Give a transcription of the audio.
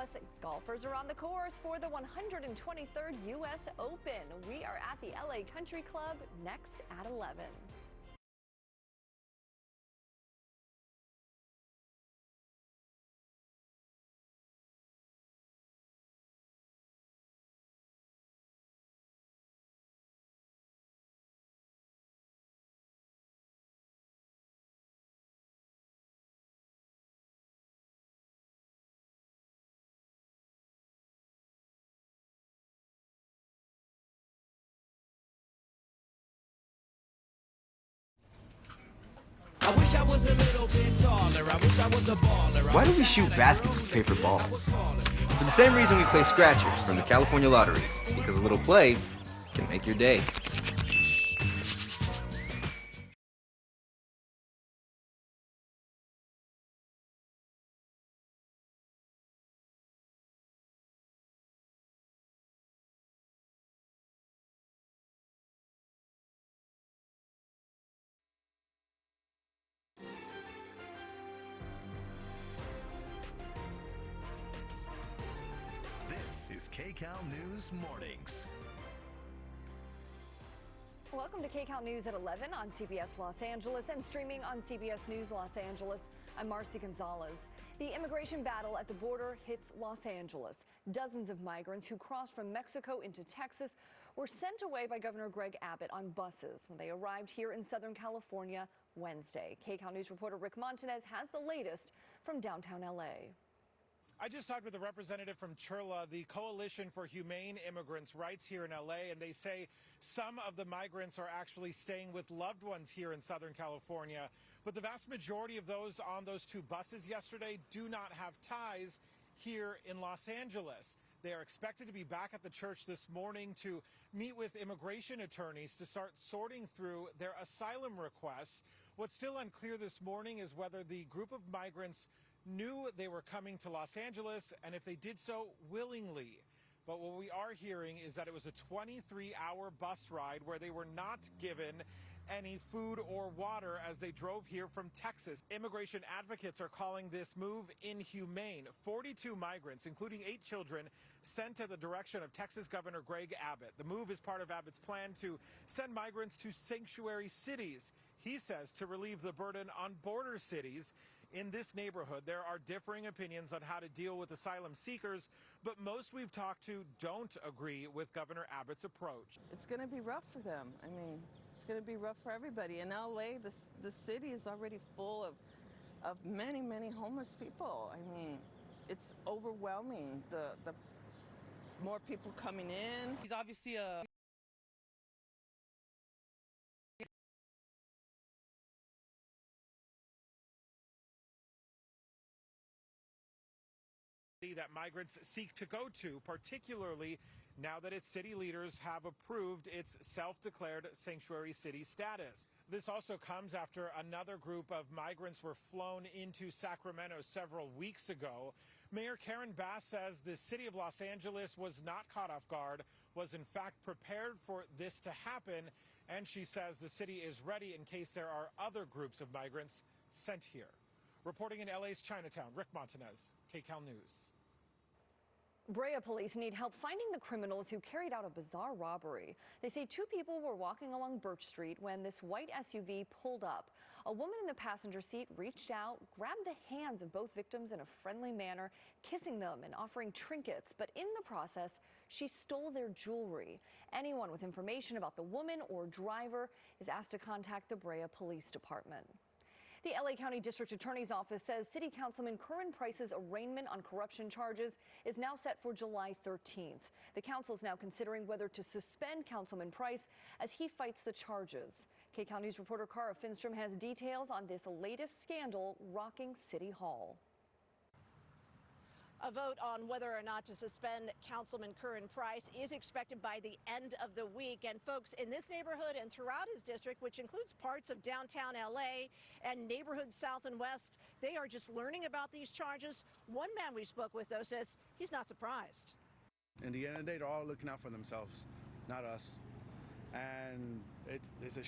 Plus, golfers are on the course for the 123rd U.S. Open. We are at the LA Country Club next at 11. I wish I was a little bit taller. I wish I was a baller. Why do we shoot baskets with paper balls? For the same reason we play scratchers from the California Lottery, because a little play can make your day. This is KCAL News Mornings. Welcome to KCAL News at 11 on CBS Los Angeles and streaming on CBS News Los Angeles. I'm Marcy Gonzalez. The immigration battle at the border hits Los Angeles. Dozens of migrants who crossed from Mexico into Texas were sent away by Governor Greg Abbott on buses when they arrived here in Southern California Wednesday. KCAL News reporter Rick Montanez has the latest from downtown LA. I just talked with a representative from CHRLA, the Coalition for Humane Immigrants Rights here in LA, and they say some of the migrants are actually staying with loved ones here in Southern California. But the vast majority of those on those two buses yesterday do not have ties here in Los Angeles. They are expected to be back at the church this morning to meet with immigration attorneys to start sorting through their asylum requests. What's still unclear this morning is whether the group of migrants knew they were coming to Los Angeles and if they did so willingly. But what we are hearing is that it was a 23-hour bus ride where they were not given any food or water as they drove here from Texas. Immigration advocates are calling this move inhumane. 42 migrants, including 8 children, sent at the direction of Texas Governor Greg Abbott. The move is part of Abbott's plan to send migrants to sanctuary cities. He says to relieve the burden on border cities. In this neighborhood, there are differing opinions on how to deal with asylum seekers, but most we've talked to don't agree with Governor Abbott's approach. It's going to be rough for them. I mean, it's going to be rough for everybody. In LA, the city is already full of many, many homeless people. I mean, it's overwhelming, the more people coming in. He's obviously a that migrants seek to go to, particularly now that its city leaders have approved its self-declared sanctuary city status. This also comes after another group of migrants were flown into Sacramento several weeks ago. Mayor Karen Bass says the city of Los Angeles was not caught off guard, was in fact prepared for this to happen, and she says the city is ready in case there are other groups of migrants sent here. Reporting in LA's Chinatown, Rick Montanez, KCAL News. Brea police need help finding the criminals who carried out a bizarre robbery. They say 2 people were walking along Birch Street when this white SUV pulled up. A woman in the passenger seat reached out, grabbed the hands of both victims in a friendly manner, kissing them and offering trinkets. But in the process, she stole their jewelry. Anyone with information about the woman or driver is asked to contact the Brea Police Department. The LA County District Attorney's Office says City Councilman Curran Price's arraignment on corruption charges is now set for July 13th. The council is now considering whether to suspend Councilman Price as he fights the charges. KCAL News reporter Cara Finstrom has details on this latest scandal rocking City Hall. A vote on whether or not to suspend Councilman Curran Price is expected by the end of the week. And folks in this neighborhood and throughout his district, which includes parts of downtown LA and neighborhoods south and west, they are just learning about these charges. One man we spoke with, though, says he's not surprised. In the end of the day, they're all looking out for themselves, not us. And it's a